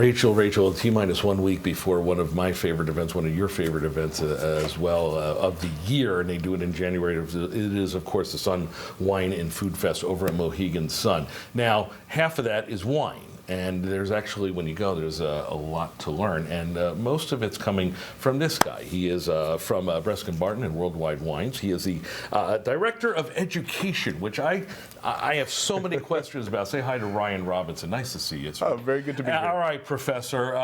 Rachel, T-minus 1 week before one of my favorite events, one of your favorite events as well of the year, and they do it in January. It is, of course, the Sun Wine and Food Fest over at Mohegan Sun. Now, half of that is wine. And there's actually, when you go, there's a lot to learn. And most of it's coming from this guy. He is from Breskin Barton and Worldwide Wines. He is the Director of Education, which I have so many questions about. Say hi to Ryan Robinson. Nice to see you. Oh, very good to be here. All right, Professor.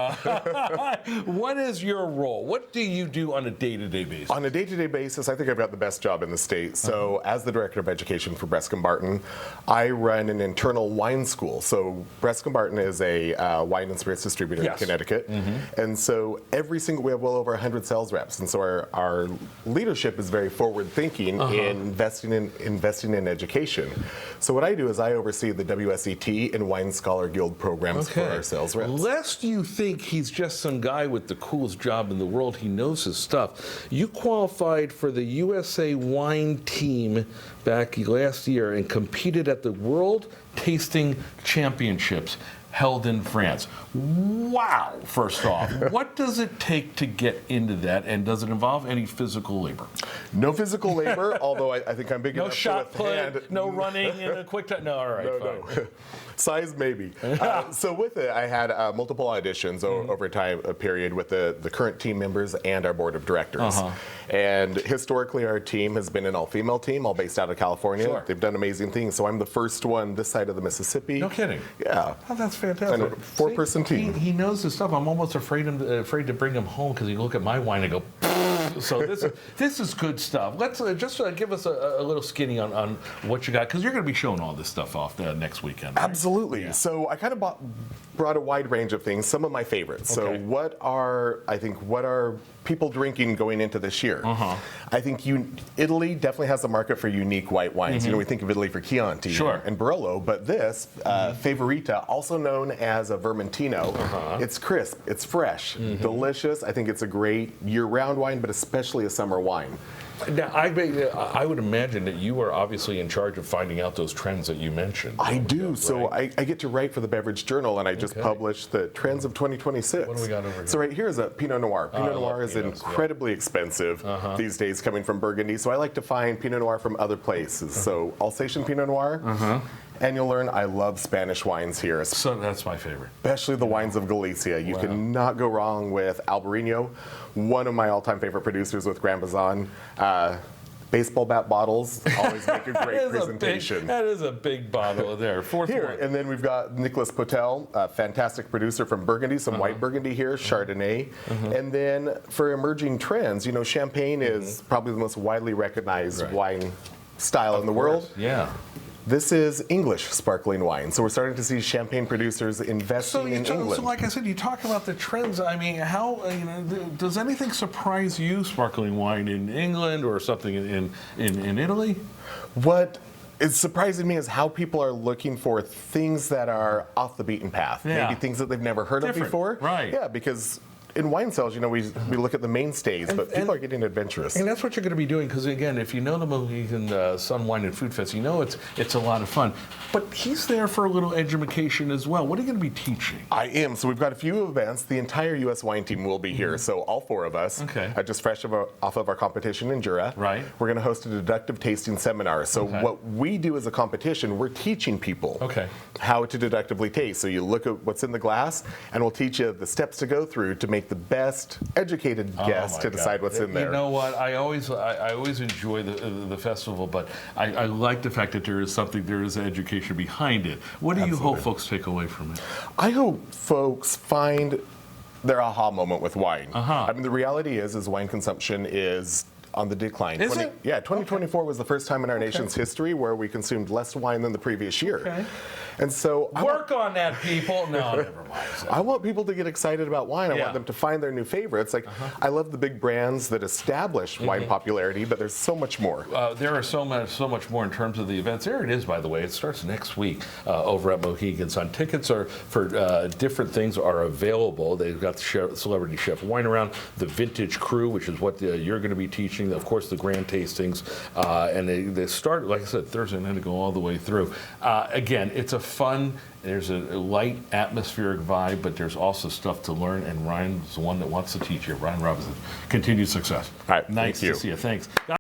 What is your role? What do you do on a day-to-day basis? On a day-to-day basis, I think I've got the best job in the state. So as the Director of Education for Breskin Barton, I run an internal wine school. So Breskin Barton is a wine and spirits distributor in Connecticut. And so we have well over 100 sales reps. And so our leadership is very forward-thinking in investing in education. So what I do is I oversee the WSET and Wine Scholar Guild programs for our sales reps. Lest you think he's just some guy with the coolest job in the world, he knows his stuff. You qualified for the USA Wine Team back last year and competed at the World Tasting Championships held in France. Wow, first off. What does it take to get into that, and does it involve any physical labor? No physical labor, although I think I'm big enough to shot put, hand. no running in a quick time. No, all right, no. Size maybe. So with it, I had multiple auditions over time, a period with the current team members and our board of directors. And historically, our team has been an all-female team, all based out of California. Sure. They've done amazing things. So I'm the first one this side of the Mississippi. No kidding. Yeah. Oh, that's fantastic. And a four-person team. He knows his stuff. I'm almost afraid to bring him home because he look at my wine and go. So this is good stuff. Let's just give us a little skinny on what you got, because you're going to be showing all this stuff off next weekend. Right? Absolutely. Yeah. So I kind of brought a wide range of things. Some of my favorites. Okay. So what are people drinking going into this year? I think Italy definitely has a market for unique white wines. You know, we think of Italy for Chianti and Barolo, but this Favorita, also known as a Vermentino, it's crisp, it's fresh, delicious. I think it's a great year-round wine, but especially a summer wine. Now, I would imagine that you are obviously in charge of finding out those trends that you mentioned. I do. So I get to write for the Beverage Journal, and I just published the trends of 2026. What do we got over here? So right here is a Pinot Noir. Pinot Noir is incredibly expensive these days, coming from Burgundy. So I like to find Pinot Noir from other places. So Alsatian Pinot Noir. And you'll learn I love Spanish wines here. So that's my favorite. Especially the wines of Galicia. You cannot go wrong with Albarino, one of my all-time favorite producers with Grand Bazan. Baseball bat bottles always make a great presentation. That is a big bottle there. Fourth here, one. and then we've got Nicolas Potel, a fantastic producer from Burgundy, some white Burgundy here, Chardonnay. And then for emerging trends, you know, Champagne is probably the most widely recognized wine style in the world. Yeah. This is English sparkling wine. So we're starting to see champagne producers investing in England. So like I said, you talk about the trends. I mean, how does anything surprise you, sparkling wine in England or something in Italy? What is surprising me is how people are looking for things that are off the beaten path. Maybe things that they've never heard of before. Right. Yeah, because in wine sales, you know, we look at the mainstays, but people are getting adventurous. And that's what you're going to be doing, because again, if you know the Mohegan Sun Wine and Food Fest, you know it's a lot of fun. But he's there for a little education as well. What are you going to be teaching? I am. So we've got a few events. The entire U.S. wine team will be here. So all four of us, just fresh off of our competition in Jura. Right. We're going to host a deductive tasting seminar. So what we do as a competition, we're teaching people how to deductively taste. So you look at what's in the glass, and we'll teach you the steps to go through to make the best educated guess to decide what's in there. You know what? I always enjoy the festival, but I like the fact that there is education behind it. What do you hope folks take away from it? I hope folks find their aha moment with wine. I mean, the reality is wine consumption is on the decline. Is it? Yeah, 2024 was the first time in our nation's history where we consumed less wine than the previous year. And so work on that, people. No, never mind. I want people to get excited about wine. I want them to find their new favorites. Like I love the big brands that establish wine popularity, but there's so much more. There are so much more in terms of the events. There it is, by the way. It starts next week over at Mohegan Sun. Tickets are for different things are available. They've got the Celebrity Chef Wine Around, the Vintage Crew, which is what you're going to be teaching. tasting, of course, the grand tastings, and they start, like I said, Thursday night to go all the way through. Again, it's a fun, there's a light atmospheric vibe, but there's also stuff to learn, and Ryan's the one that wants to teach you. Ryan Robinson, continued success. All right, Nice thank you. to see you. Thanks.